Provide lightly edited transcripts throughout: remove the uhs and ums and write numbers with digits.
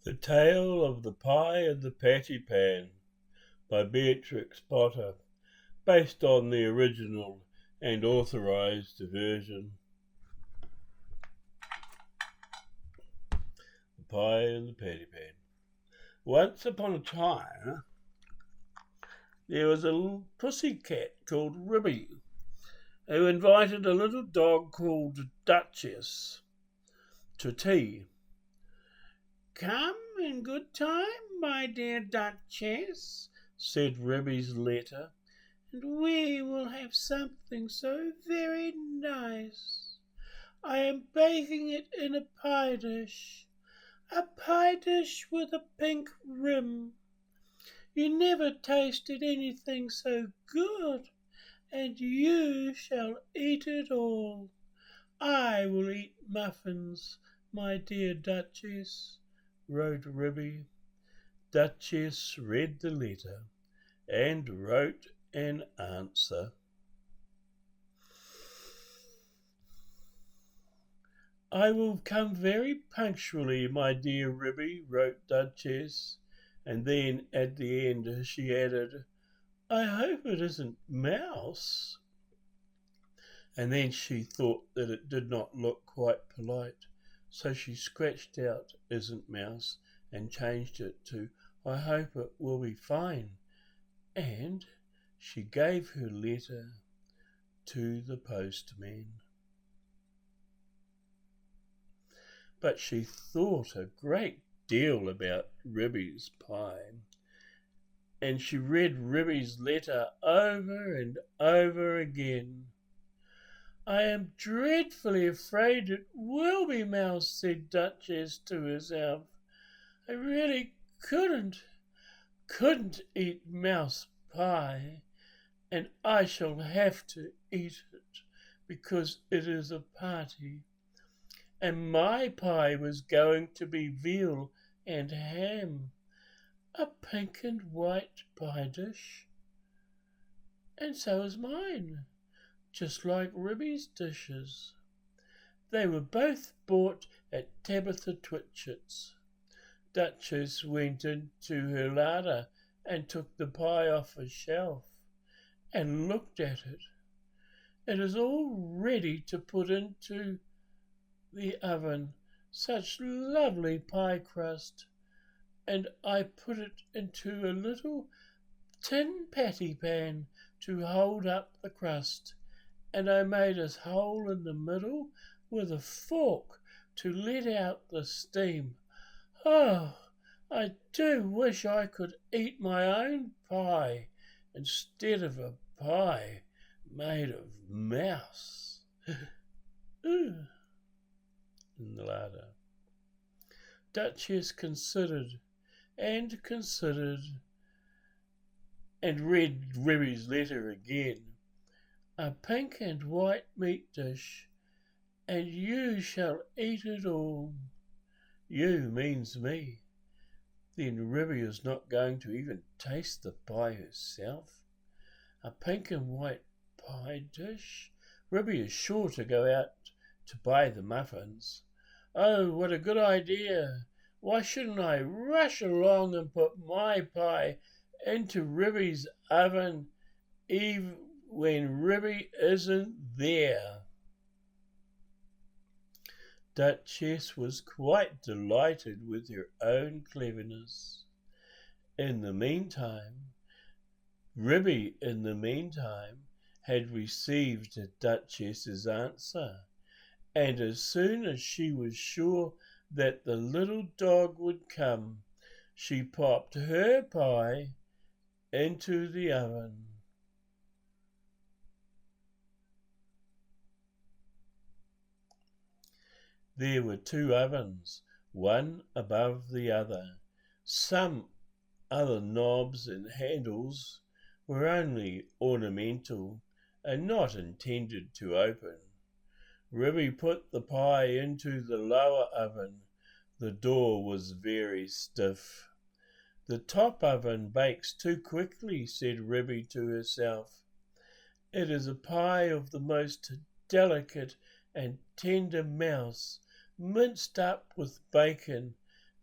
The Tale of the Pie and the Patty Pan by Beatrix Potter, based on the original and authorised version. The Pie and the Patty Pan. Once upon a time, there was a little pussy cat called Ribby, who invited a little dog called Duchess to tea. "Come in good time, my dear Duchess," said Ribby's letter, "and we will have something so very nice. I am baking it in a pie dish with a pink rim. You never tasted anything so good, and you shall eat it all. I will eat muffins, my dear Duchess," wrote Ribby. Duchess read the letter and wrote an answer. "I will come very punctually, my dear Ribby," wrote Duchess, and then at the end she added, "I hope it isn't Mouse." And then she thought that it did not look quite polite, so she scratched out "isn't Mouse" and changed it to "I hope it will be fine," and she gave her letter to the postman. But she thought a great deal about Ribby's pie, and she read Ribby's letter over and over again. "I am dreadfully afraid it will be Mouse," said Duchess to herself. "I really couldn't eat mouse pie, and I shall have to eat it because it is a party, and my pie was going to be veal and ham, a pink and white pie dish, and so is mine, just like Ribby's dishes. They were both bought at Tabitha Twitchit's." Duchess went into her larder and took the pie off a shelf and looked at it. "It is all ready to put into the oven, such lovely pie crust, and I put it into a little tin patty pan to hold up the crust, and I made a hole in the middle with a fork to let out the steam. Oh, I do wish I could eat my own pie instead of a pie made of mouse." In the larder. Duchess considered and read Ribby's letter again. "A pink and white meat dish, and you shall eat it all." You means me. Then Ribby is not going to even taste the pie herself. A pink and white pie dish? Ribby is sure to go out to buy the muffins. Oh, what a good idea! Why shouldn't I rush along and put my pie into Ribby's oven even when Ribby isn't there? Duchess was quite delighted with her own cleverness. Ribby, in the meantime, had received Duchess's answer, and as soon as she was sure that the little dog would come, she popped her pie into the oven. There were two ovens, one above the other. Some other knobs and handles were only ornamental and not intended to open. Ribby put the pie into the lower oven. The door was very stiff. "The top oven bakes too quickly," said Ribby to herself. "It is a pie of the most delicate and tender mouse, minced up with bacon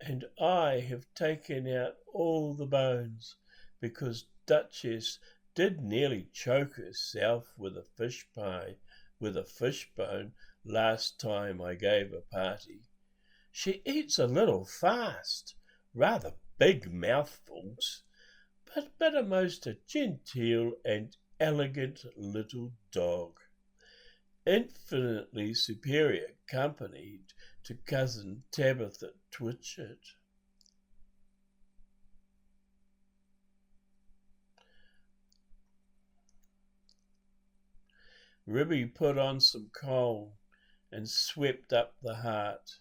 and I have taken out all the bones, because Duchess did nearly choke herself with a fish pie with a fishbone last time I gave a party. She eats a little fast, rather big mouthfuls, but a most genteel and elegant little dog, infinitely superior company to Cousin Tabitha Twitchit. Ribby put on some coal and swept up the heart.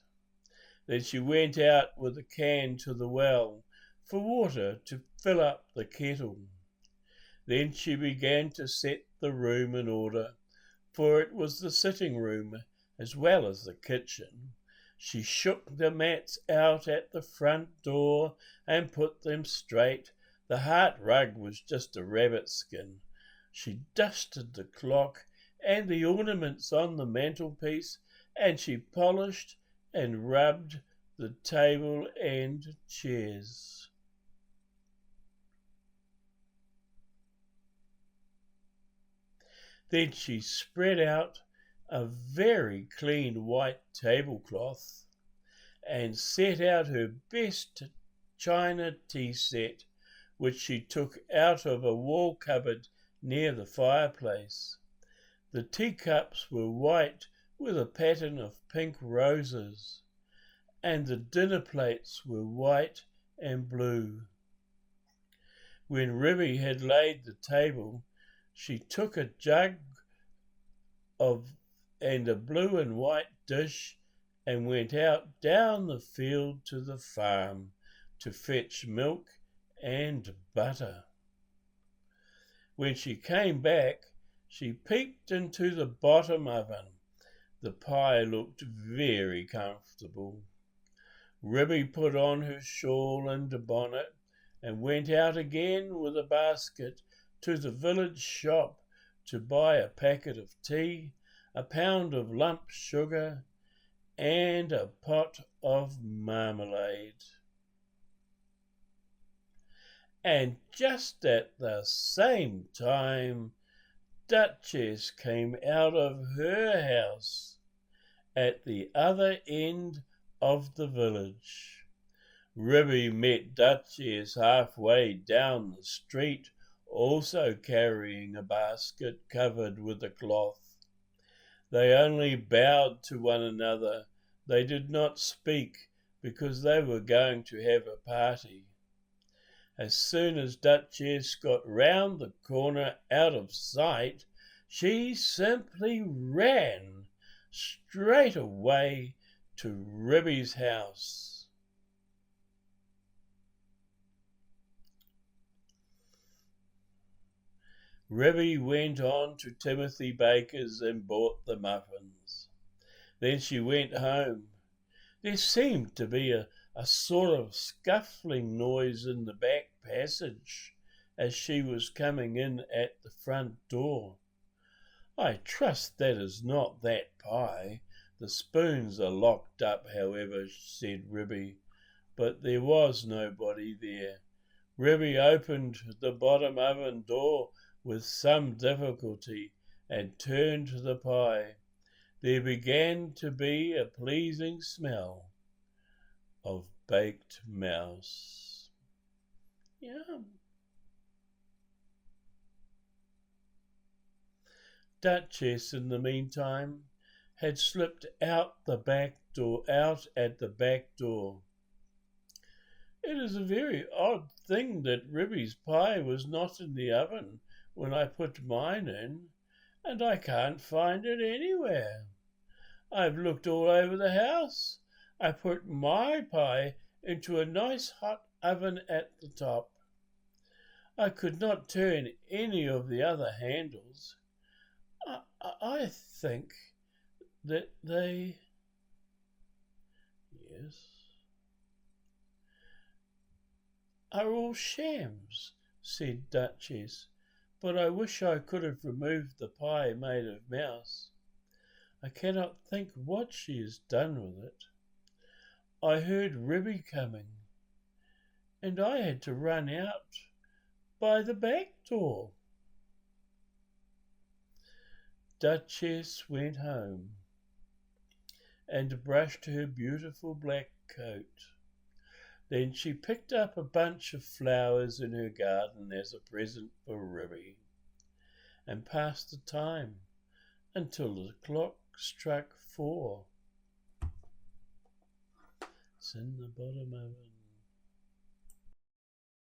Then she went out with a can to the well for water to fill up the kettle. Then she began to set the room in order, for it was the sitting room as well as the kitchen. She shook the mats out at the front door and put them straight. The hearth rug was just a rabbit skin. She dusted the clock and the ornaments on the mantelpiece, and she polished and rubbed the table and chairs. Then she spread out a very clean white tablecloth and set out her best china tea set, which she took out of a wall cupboard near the fireplace. The teacups were white with a pattern of pink roses, and the dinner plates were white and blue. When Ribby had laid the table, she took a jug and a blue and white dish and went out down the field to the farm to fetch milk and butter. When she came back, she peeped into the bottom oven. The pie looked very comfortable. Ribby put on her shawl and bonnet and went out again with a basket to the village shop to buy a packet of tea, a pound of lump sugar, and a pot of marmalade. And just at the same time, Duchess came out of her house at the other end of the village. Ribby met Duchess halfway down the street, also carrying a basket covered with a cloth. They only bowed to one another. They did not speak because they were going to have a party. As soon as Duchess got round the corner out of sight, she simply ran straight away to Ribby's house. Ribby went on to Timothy Baker's and bought the muffins. Then she went home. There seemed to be a sort of scuffling noise in the back passage as she was coming in at the front door. I trust that is not that pie. The spoons are locked up, however, said Ribby, but there was nobody there. Ribby opened the bottom oven door with some difficulty and turned the pie. There began to be a pleasing smell of baked mouse. Yum. Duchess, in the meantime, had slipped out at the back door. It is a very odd thing that Ribby's pie was not in the oven when I put mine in, and I can't find it anywhere. I've looked all over the house. I put my pie into a nice hot oven at the top. I could not turn any of the other handles. I think that they... Yes. Are all shams, said Duchess, but I wish I could have removed the pie made of mouse. I cannot think what she has done with it. I heard Ribby coming, and I had to run out by the back door. Duchess went home and brushed her beautiful black coat. Then she picked up a bunch of flowers in her garden as a present for Ribby and passed the time until the clock struck 4. It's in the bottom of it.